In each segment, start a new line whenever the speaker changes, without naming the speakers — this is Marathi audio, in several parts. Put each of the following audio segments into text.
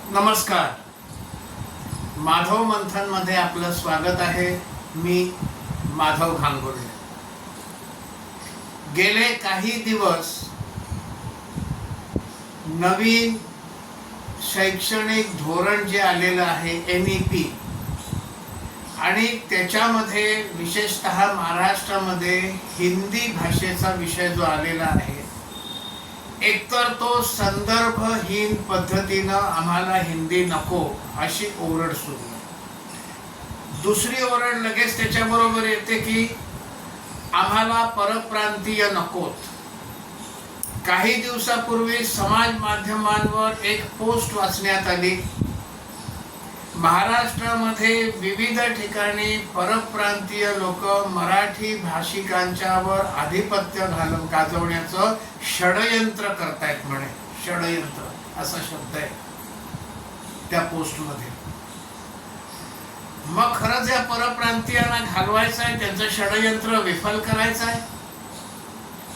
नमस्कार. माधव मंथन मध्ये आपलं स्वागत आहे. मी माधव घांगुर्डे. गेले काही दिवस नवीन शैक्षणिक धोरण जे आलेलं आहे NEP आणि त्याच्यामध्ये विशेषतः महाराष्ट्रामध्ये हिंदी भाषेचा विषय जो आलेला आहे, एकतर तो संदर्भहीन पद्धतीनं आम्हाला हिंदी नको अशी ओरड सुरू आहे. दुसरी ओरड लगेच त्याच्याबरोबर येते की आम्हाला परप्रांतीय नकोत. काही दिवसापूर्वी समाज माध्यमांवर एक पोस्ट वाचण्यात आली. महाराष्ट्रामध्ये विविध ठिकाणी परप्रांतीय लोक मराठी भाषिकांच्यावर आधिपत्य गाजवण्याचं षडयंत्र करतायत म्हणे. षडयंत्र असा शब्द आहे त्या पोस्टमध्ये. मग खरंच या परप्रांतीयांना घालवायचं आहे, त्यांचं षडयंत्र विफल करायचं आहे.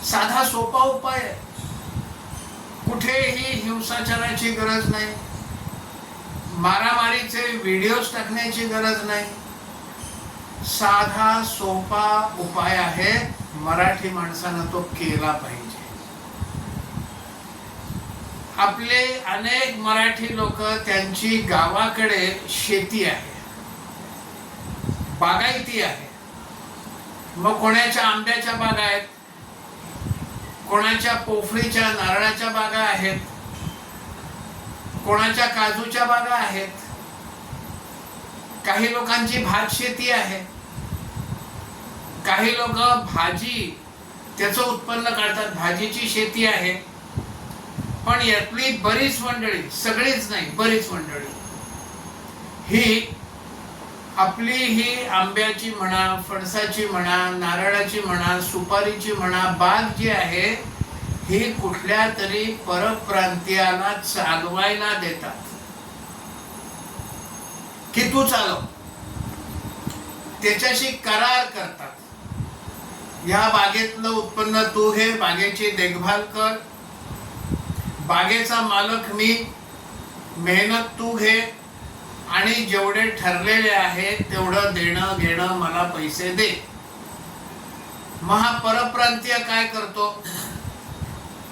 साधा सोपा उपाय आहे. कुठेही हिंसाचाराची गरज नाही, मारामारीचे व्हिडिओज टाकण्याची गरज नाही. साधा सोपा उपाय आहे. मराठी माणसानं तो केला पाहिजे. आपले अनेक मराठी लोक त्यांची गावाकडे शेती आहे, बागायती आहे. मग कोणाच्या आंब्याच्या बागा आहेत, कोणाच्या पोफळीच्या नारळाच्या बागा आहेत, कोणाच्या काजूच्या बागा आहेत, काही लोकांची भात शेती आहे, काही लोक भाजी त्याचं उत्पन्न काढतात, भाजीची शेती आहे. पण यातली बरीच मंडळी, सगळीच नाही, बरीच मंडळी ही आपली ही आंब्याची म्हणा, फणसाची म्हणा, नारळाची म्हणा, सुपारीची म्हणा बाग जी आहे ही कुठल्या तरी परप्रांतीयाला चालवायला देतात की तू चालव, त्याच्याशी करार करतात. या बागेतलं उत्पन्न तू घे, बागेची देखभाल कर, बागेचा मालक मी, मेहनत तू घे आणि जेवढे ठरलेले आहे तेवढं देणं घेणं मला पैसे दे. मग हा परप्रांतीय काय करतो,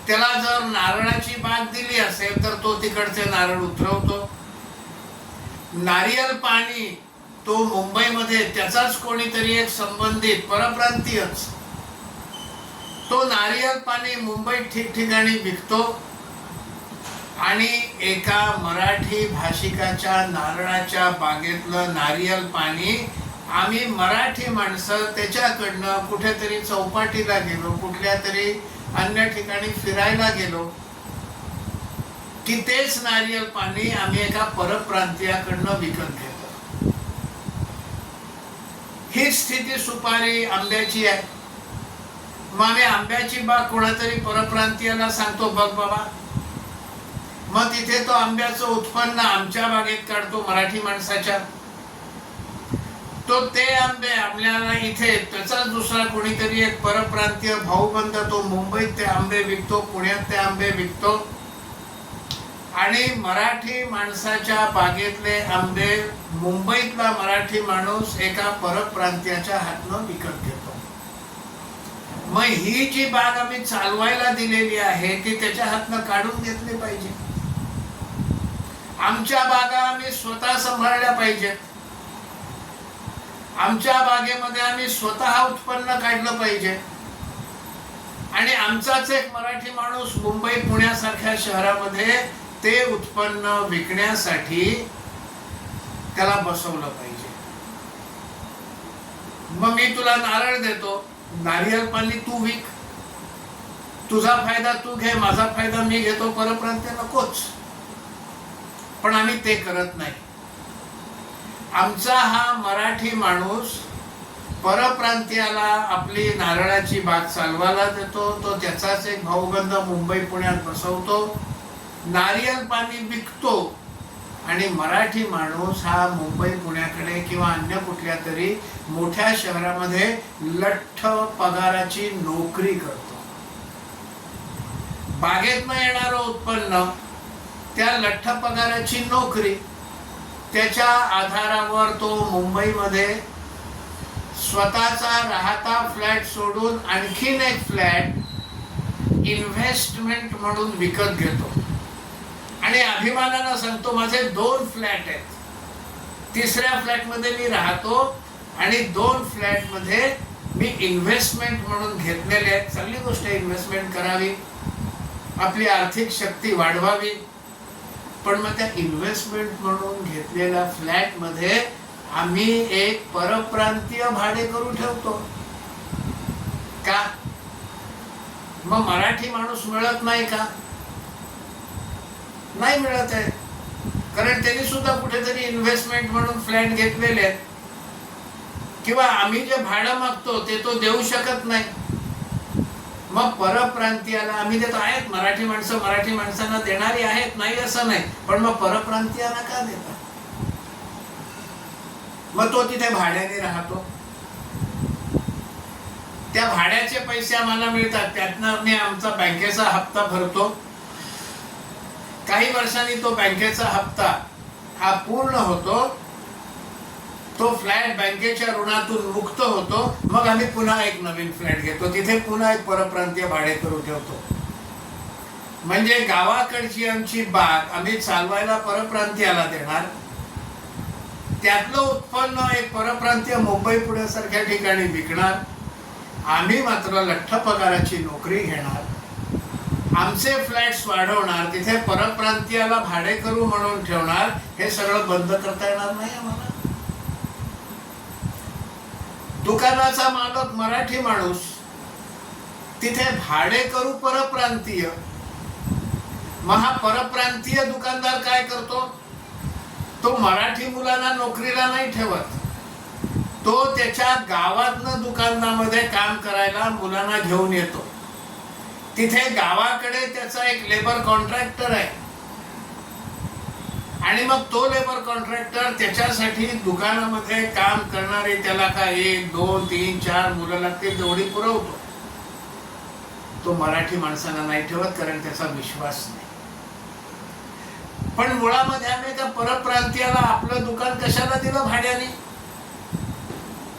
त्याला जर नारळाची बाग दिली असेल तर तो तिकडचे नारळ उतरवतो. नारियल पाणी तो मुंबईमध्ये त्याचाच कोणीतरी एक संबंधित परप्रांतीयच तो नारियल पाणी मुंबईत ठिकठिकाणी विकतो आणि एका मराठी भाषिकाच्या नारळाच्या बागेतलं नारियल पाणी आम्ही मराठी माणसं त्याच्याकडनं कुठेतरी चौपाटीला गेलो, कुठल्या तरी अन्य ठिकाणी फिरायला गेलो की तेच नारियल पाणी आम्ही एका परप्रांतीयाकडनं विकत घेतो. ही स्थिती सुपारी आंब्याची आहे. मग आम्ही आंब्याची बाग कोणातरी परप्रांतीयाला सांगतो, बघ बाबा, मग तिथे तो आंब्याचं उत्पन्न आमच्या बागेत काढतो, मराठी माणसाच्या. तो ते आंबे आपल्याला इथे त्याचा दुसरा कोणीतरी एक परप्रांतीय भाऊबंद तो मुंबईत ते आंबे विकतो, पुण्यात ते आंबे विकतो आणि मराठी माणसाच्या बागेतले आंबे मुंबईतला मराठी माणूस एका परप्रांतीयाच्या हातनं विकत घेतो. मग ही जी बाग आम्ही चालवायला दिलेली आहे ती त्याच्या हातनं काढून घेतली पाहिजे. आमच्या बागा आम्ही स्वतः सांभाळल्या पाहिजेत. आमच्या बागेमध्ये आम्ही स्वतः उत्पन्न काढलं पाहिजे आणि आमचाच एक मराठी माणूस मुंबई पुण्यासारख्या शहरामध्ये ते उत्पन्न विकण्यासाठी त्याला बसवलं पाहिजे. मग मी तुला नारळ देतो, नारियल पाणी तू विक, तुझा फायदा तू घे, माझा फायदा मी घेतो, परप्रांतीय नकोच. पण आम्ही ते करत नाही. आमचा हा मराठी माणूस परप्रांतीयाला आपली नारळाची बाग चालवायला देतो, तो त्याचाच एक भाऊबंद मुंबई पुण्यात बसवतो, नारियल पाणी विकतो आणि मराठी माणूस हा मुंबई पुण्याकडे किंवा अन्य कुठल्या तरी मोठ्या शहरामध्ये लठ्ठ पगाराची नोकरी करतो. बागेतनं येणारं उत्पन्न त्या लठ्ठ पगाराची नोकरी, त्याच्या आधारावर तो मुंबईमध्ये स्वतःचा राहता फ्लॅट सोडून आणखीन एक फ्लॅट इन्व्हेस्टमेंट म्हणून विकत घेतो आणि अभिमानानं सांगतो माझे 2 फ्लॅट आहेत, 3ऱ्या फ्लॅटमध्ये मी राहतो आणि 2 फ्लॅटमध्ये मी इन्व्हेस्टमेंट म्हणून घेतलेले आहेत. चांगली गोष्ट आहे, इन्व्हेस्टमेंट करावी, आपली आर्थिक शक्ती वाढवावी. पण मग त्या इन्व्हेस्टमेंट म्हणून घेतलेल्या फ्लॅटमध्ये आम्ही एक परप्रांतीय भाडेकरू ठेवतो का? मग मराठी माणूस मिळत नाही का? नाही मिळत आहे, कारण त्यांनी सुद्धा कुठेतरी इन्व्हेस्टमेंट म्हणून फ्लॅट घेतलेले आहेत, किंवा आम्ही जे भाडं मागतो ते तो देऊ शकत नाही. मग परप्रांतीयाला आम्ही देतो. आहेत मराठी माणसं मराठी माणसांना देणारी आहेत, नाही असं नाही, पण मग परप्रांतीयाला का देतात? मग तो तिथे भाड्याने राहतो, त्या भाड्याचे पैसे आम्हाला मिळतात, त्यातनं मी आमचा बँकेचा हप्ता भरतो. काही वर्षांनी तो बँकेचा हप्ता हा पूर्ण होतो, तो फ्लॅट बँकेच्या ऋणातून मुक्त होतो. मग आम्ही पुन्हा एक नवीन फ्लॅट घेतो, तिथे पुन्हा एक परप्रांतीय भाडेकरू ठेवतो. म्हणजे गावाकडची आमची बाग आम्ही चालवायला परप्रांतीयाला देणार, त्यातलं उत्पन्न एक परप्रांतीय मुंबई पुण्यासारख्या ठिकाणी विकणार, आम्ही मात्र लठ्ठ पगाराची नोकरी घेणार, आमचे फ्लॅट्स वाढवणार, तिथे परप्रांतीयाला भाडेकरू म्हणून ठेवणार. हे सगळं बंद करता येणार नाही आम्हाला. दुकानाचा मालक मराठी माणूस, तिथे भाडेकरू परप्रांतीय. मग हा परप्रांतीय दुकानदार काय करतो? तो मराठी मुलांना नोकरीला नाही ठेवत, तो त्याच्या गावातनं दुकानामध्ये काम करायला मुलांना घेऊन येतो. तिथे गावाकडे त्याचा एक लेबर कॉन्ट्रॅक्टर आहे आणि मग तो लेबर कॉन्ट्रॅक्टर त्याच्यासाठी दुकानामध्ये काम करणारे, त्याला काय 1, 2, 3, 4 मुलं लागतील तेवढी पुरवतो. तो मराठी माणसांना नाही ठेवत, कारण त्याचा विश्वास नाही. पण मुळामध्ये आम्ही त्या परप्रांतीयाला आपलं दुकान कशाला दिलं भाड्याने?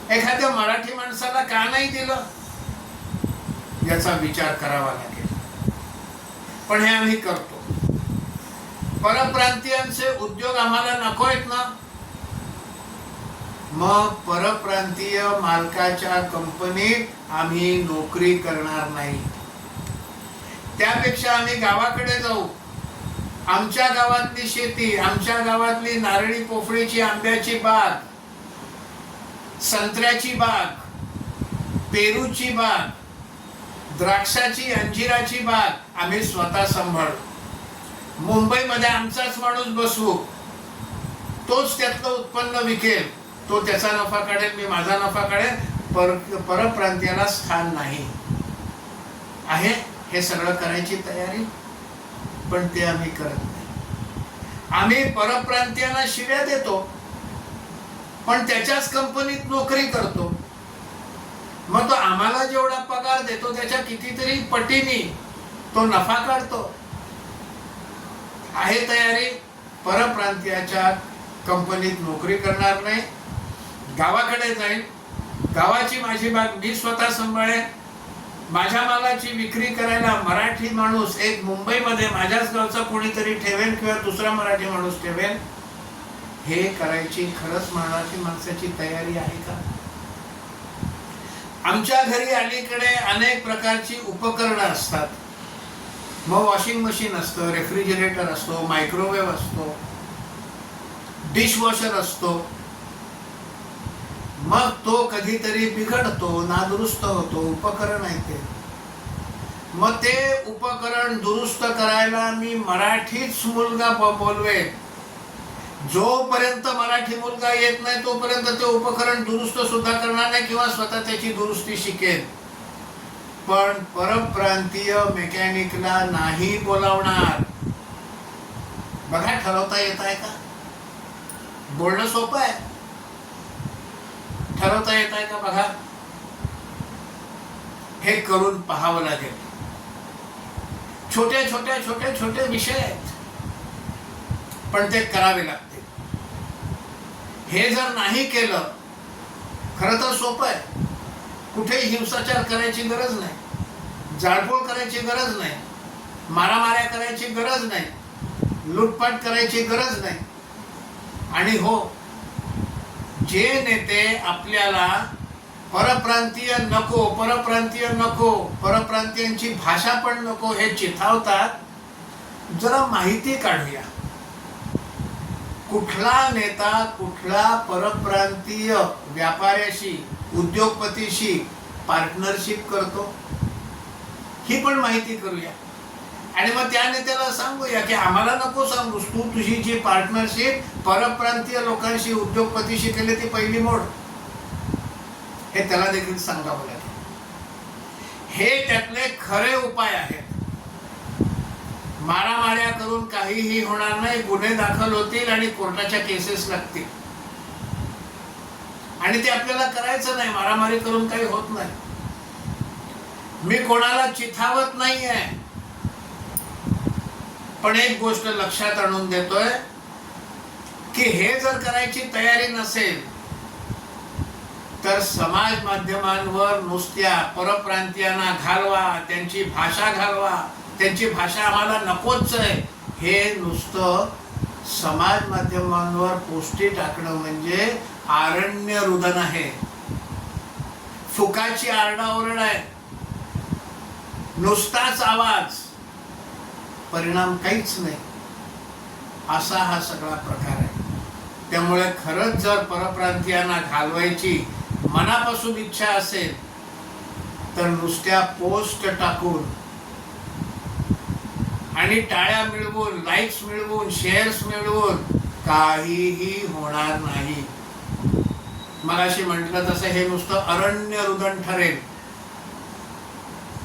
एखाद्या मराठी माणसाला का नाही दिलं याचा विचार करावा लागेल. पण हे आम्ही करतो. परप्रांतीयांचे उद्योग आम्हाला नको आहेत ना, मग परप्रांतीय मालकाच्या कंपनीत आम्ही नोकरी करणार नाही. त्यापेक्षा आम्ही गावाकडे जाऊ, आमच्या गावातली शेती, आमच्या गावातली नारळी पोफळीची आंब्याची बाग, संत्र्याची बाग, पेरूची बाग, द्राक्षाची अंजिराची बाग आम्ही स्वतः सांभाळू. मुंबईमध्ये आमचाच माणूस बसवू, तोच त्यातलं उत्पन्न विकेल, तो त्याचा नफा काढेल, मी माझा नफा काढेल. परप्रांतीयाला स्थान नाही आहे. हे सगळं करायची तयारी, पण ते आम्ही करत नाही. आम्ही परप्रांतीयांना शिव्या देतो, पण त्याच्याच कंपनीत नोकरी करतो. मग तो आम्हाला जेवढा पगार देतो त्याच्या कितीतरी पटीने तो नफा काढतो. आहे तयारी, परप्रांतीयाच्या कंपनीत नोकरी करणार नाही, गावाकडे जाईल, गावाची माझी बाग मी स्वतः सांभाळेन, माझ्या मालाची विक्री करायला मराठी माणूस एक मुंबईमध्ये माझ्याच गावचा कोणीतरी ठेवेन किंवा दुसरा मराठी माणूस ठेवेन. हे करायची खरंच मराठी माणसाची तयारी आहे का? आमच्या घरी अलीकडे अनेक प्रकारची उपकरणं असतात. मग वॉशिंग मशीन असतं, रेफ्रिजरेटर असतो, मायक्रोवेव्ह असतो, डिशवॉशर असतो. मग तो कधीतरी बिघडतो, नादुरुस्त होतो, उपकरण आहे ते. मग ते उपकरण दुरुस्त करायला मी मराठीच मुलगा बोलवेन. जोपर्यंत मराठी मुलगा येत नाही तोपर्यंत ते उपकरण दुरुस्त सुद्धा करणार नाही किंवा स्वतः त्याची दुरुस्ती शिकेल. पण परप्रांतीय मेकॅनिकला नाही बोलावणार. बघा, ठरवता येत आहे का? बोलणं सोपं आहे, ठरवता येत आहे का? बघा, हे करून पाहावं लागेल. छोटे छोटे विषय आहेत. पण ते करावे लागते. हे जर नाही केलं, खरं तर सोपं आहे, कुठेही हिंसाचार करायची गरज नाही, जाळपोळ करायची गरज नाही, मारामाऱ्या करायची गरज नाही, लूटपाट करायची गरज नाही. आणि हो, जे नेते आपल्याला परप्रांतीय नको, परप्रांतीय नको, परप्रांतीयांची भाषा पण नको हे चिथावतात, जरा माहिती काढूया. कुठला नेता कुठला परप्रांतीय व्यापाऱ्याशी, उद्योगपतीशी पार्टनरशिप करतो, ही पण माहिती करूया. आणि मग त्या नेत्याला सांगूया की आम्हाला नको सांगूस, तू तुझी जी पार्टनरशिप परप्रांतीय लोकांशी, उद्योगपतीशी केली ती पहिली मोड. हे त्याला देखील सांगावं लागेल. हे त्यातले खरे उपाय आहेत. मारामाऱ्या करून काहीही होणार नाही, गुन्हे दाखल होतील आणि कोर्टाच्या केसेस लागतील. आणि ते आपल्याला करायचं नाही. मारामारी करून काही होत नाही. मी कोणाला चिथावत नाहीये, पण एक गोष्ट लक्षात आणून देतोय की हे जर करायची तयारी नसेल तर समाज माध्यमांवर नुसत्या परप्रांतीयांना घालवा, त्यांची भाषा घालवा, त्यांची भाषा आम्हाला नकोच आहे, हे नुसतं समाज माध्यमांवर पोस्टी टाकणं म्हणजे आरण्य रुदन आहे, फुकाची आरडाओरड आहे, नुसताच आवाज, परिणाम काहीच नाही, असा हा सगळा प्रकार आहे. त्यामुळे खरंच जर परप्रांतीयांना घालवायची मनापासून इच्छा असेल तर नुसत्या पोस्ट टाकून आणि टाळ्या मिळवून, लाईक्स मिळवून, शेअर्स मिळवून काहीही होणार नाही. मगाशी म्हटलं तसं हे नुसतं अरण्य रुदन ठरेल.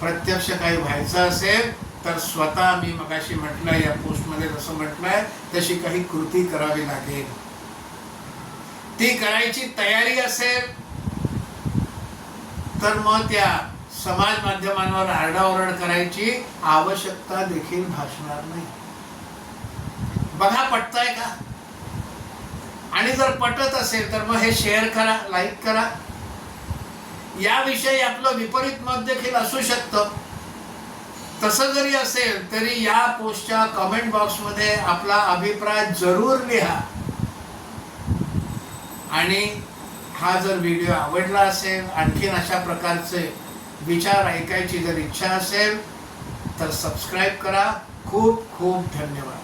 प्रत्यक्ष काही व्हायचं असेल तर स्वतः, मी मगाशी म्हटलं या पोस्टमध्ये जसं म्हटलंय तशी काही कृती करावी लागेल. ती करायची तयारी असेल तर मग त्या समाज माध्यमांवर आरडाओरड करायची आवश्यकता देखील भासणार नाही. बघा पटतंय का? आणि जर पटत असेल तर मग हे शेअर करा, लाईक करा. याविषयी आपलं विपरीत मत देखील असू शकतं. तसं जरी असेल तरी या पोस्टच्या कमेंट बॉक्समध्ये आपला अभिप्राय जरूर लिहा. आणि हा जर व्हिडिओ आवडला असेल, आणखीन अशा प्रकारचे विचार ऐकायची जर इच्छा असेल तर सबस्क्राईब करा. खूप खूप धन्यवाद.